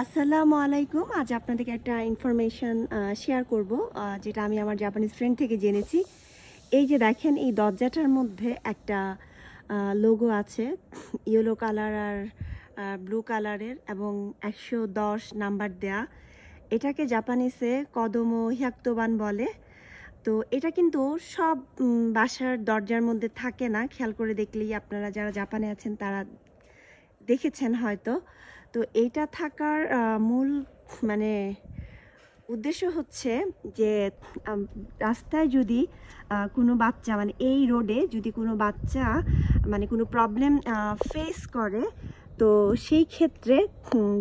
আসসালামু আলাইকুম। আজ আপনাদেরকে একটা ইনফরমেশন শেয়ার করব, যেটা আমি আমার জাপানিজ ফ্রেন্ড থেকে জেনেছি। এই যে দেখেন, এই দরজাটার মধ্যে একটা লোগো আছে, ইয়েলো কালার আর ব্লু কালারের, এবং 110 নাম্বার দেয়া। এটাকে জাপানিসে কদমো হিয়াক্তবান বলে। তো এটা কিন্তু সব বাসার দরজার মধ্যে থাকে না। খেয়াল করে দেখলেই আপনারা যারা জাপানে আছেন তারা দেখেছেন হয়তো। তো এইটা থাকার মূল মানে উদ্দেশ্য হচ্ছে যে রাস্তায় যদি কোনো বাচ্চা, মানে এই রোডে যদি কোনো বাচ্চা মানে কোনো প্রবলেম ফেস করে, তো সেই ক্ষেত্রে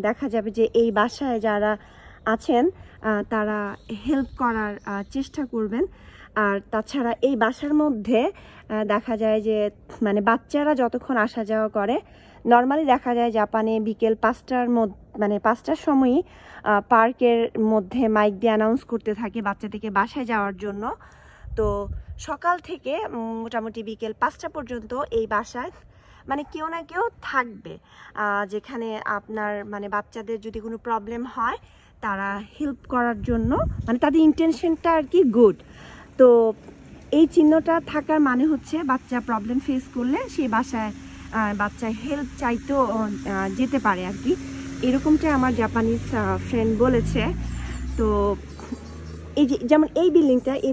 দেখা যাবে যে এই বাসায় যারা আছেন তারা হেল্প করার চেষ্টা করবেন। আর তাছাড়া এই বাসার মধ্যে দেখা যায় যে মানে বাচ্চারা যতক্ষণ আসা যাওয়া করে, নর্মালি দেখা যায় জাপানে বিকেল 5টার মানে 5টার সময়ই পার্কের মধ্যে মাইক দিয়ে অ্যানাউন্স করতে থাকে বাচ্চাদেরকে বাসায় যাওয়ার জন্য। তো সকাল থেকে মোটামুটি বিকেল 5টা পর্যন্ত এই বাসায় মানে কেউ না কেউ থাকবে, যেখানে আপনার মানে বাচ্চাদের যদি কোনো প্রবলেম হয় তারা হেল্প করার জন্য, মানে তাদের ইন্টেনশনটা আর কি গুড। তো এই চিহ্নটা থাকার মানে হচ্ছে বাচ্চা প্রবলেম ফেস করলে সেই বাসায় বাচ্চা হেল্প চাইতেও যেতে পারে আর কি। এরকমটাই আমার জাপানিজ ফ্রেন্ড বলেছে। তো এই যে যেমন এই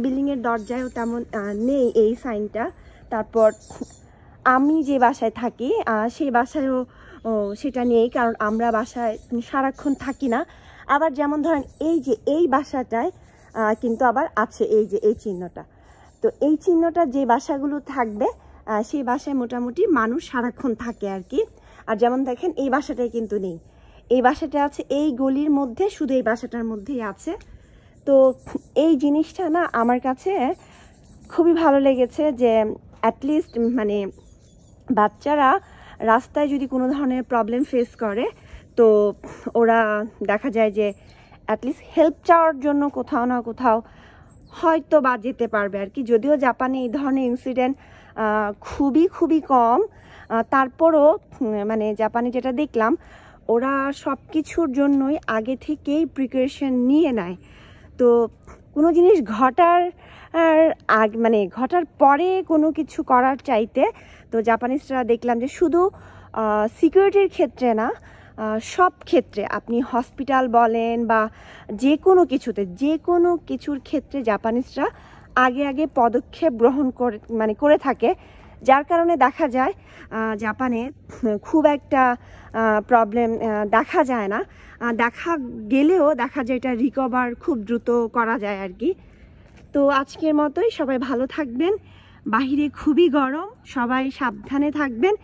বিল্ডিংয়ের দরজায়ও তেমন নেই এই সাইনটা। তারপর আমি যে বাসায় থাকি সেই বাসায়ও সেটা নেই, কারণ আমরা বাসায় সারাক্ষণ থাকি না। আবার যেমন ধরেন এই যে এই বাসাটায় কিন্তু আবার আছে এই যে এই চিহ্নটা। তো এই চিহ্নটা যে বাসাগুলো থাকবে সেই বাসায় মোটামুটি মানুষ সারাক্ষণ থাকে আর কি। আর যেমন দেখেন এই বাসাটাই কিন্তু নেই, এই বাসাটা আছে এই গলির মধ্যে, শুধু এই বাসাটার মধ্যেই আছে। তো এই জিনিসটা না আমার কাছে খুবই ভালো লেগেছে যে অ্যাটলিস্ট মানে বাচ্চারা রাস্তায় যদি কোনো ধরনের প্রবলেম ফেস করে, তো ওরা দেখা যায় যে অ্যাটলিস্ট হেল্প চাওয়ার জন্য কোথাও না কোথাও হয়তো বা যেতে পারবে আর কি। যদিও জাপানে এই ধরনের ইনসিডেন্ট খুবই কম, তারপরও মানে জাপানে যেটা দেখলাম, ওরা সব কিছুর জন্যই আগে থেকেই প্রিপারেশন নিয়ে নেয়। তো কোনো জিনিস ঘটার মানে ঘটার পরে কোনো কিছু করার চাইতে, তো জাপানিজরা দেখলাম যে শুধু সিকিউরিটির ক্ষেত্রে না, সব ক্ষেত্রে আপনি হসপিটাল বলেন বা যে কোনো কিছুর ক্ষেত্রে জাপানিজরা আগে পদক্ষেপ গ্রহণ করে থাকে। যার কারণে দেখা যায় জাপানে খুব একটা প্রবলেম দেখা যায় না, দেখা গেলেও দেখা যায় এটা রিকভার খুব দ্রুত করা যায় আর কি। তো আজকের মতোই সবাই ভালো থাকবেন। বাহিরে খুবই গরম, সবাই সাবধানে থাকবেন।